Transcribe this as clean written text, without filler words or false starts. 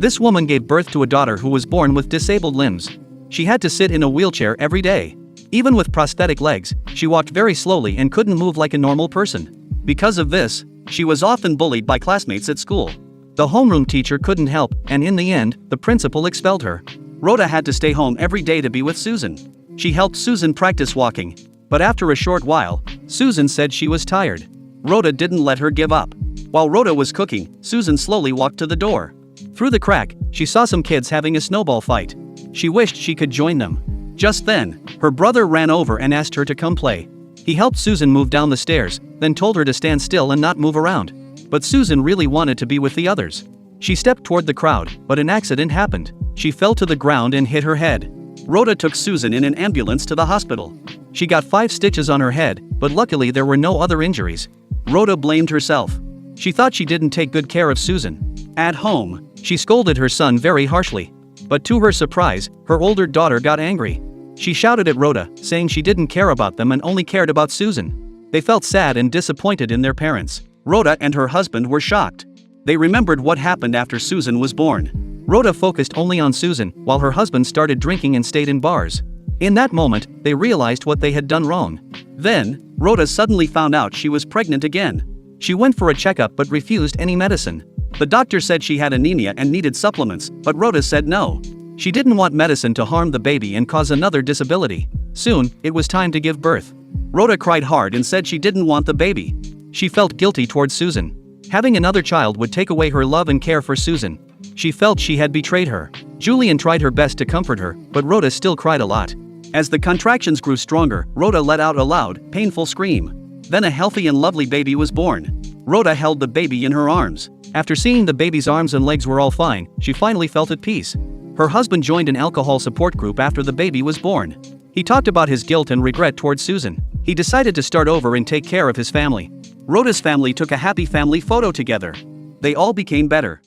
This woman gave birth to a daughter who was born with disabled limbs. She had to sit in a wheelchair every day. Even with prosthetic legs, she walked very slowly and couldn't move like a normal person. Because of this, she was often bullied by classmates at school. The homeroom teacher couldn't help, and in the end, the principal expelled her. Rhoda had to stay home every day to be with Susan. She helped Susan practice walking, but after a short while, Susan said she was tired. Rhoda didn't let her give up. While Rhoda was cooking, Susan slowly walked to the door. Through the crack, she saw some kids having a snowball fight. She wished she could join them. Just then, her brother ran over and asked her to come play. He helped Susan move down the stairs, then told her to stand still and not move around. But Susan really wanted to be with the others. She stepped toward the crowd, but an accident happened. She fell to the ground and hit her head. Rhoda took Susan in an ambulance to the hospital. She got 5 stitches on her head, but luckily there were no other injuries. Rhoda blamed herself. She thought she didn't take good care of Susan. At home, she scolded her son very harshly. But to her surprise, her older daughter got angry. She shouted at Rhoda, saying she didn't care about them and only cared about Susan. They felt sad and disappointed in their parents. Rhoda and her husband were shocked. They remembered what happened after Susan was born. Rhoda focused only on Susan, while her husband started drinking and stayed in bars. In that moment, they realized what they had done wrong. Then, Rhoda suddenly found out she was pregnant again. She went for a checkup but refused any medicine. The doctor said she had anemia and needed supplements, but Rhoda said no. She didn't want medicine to harm the baby and cause another disability. Soon, it was time to give birth. Rhoda cried hard and said she didn't want the baby. She felt guilty towards Susan. Having another child would take away her love and care for Susan. She felt she had betrayed her. Julian tried her best to comfort her, but Rhoda still cried a lot. As the contractions grew stronger, Rhoda let out a loud, painful scream. Then a healthy and lovely baby was born. Rhoda held the baby in her arms. After seeing the baby's arms and legs were all fine, she finally felt at peace. Her husband joined an alcohol support group after the baby was born. He talked about his guilt and regret towards Susan. He decided to start over and take care of his family. Rhoda's family took a happy family photo together. They all became better.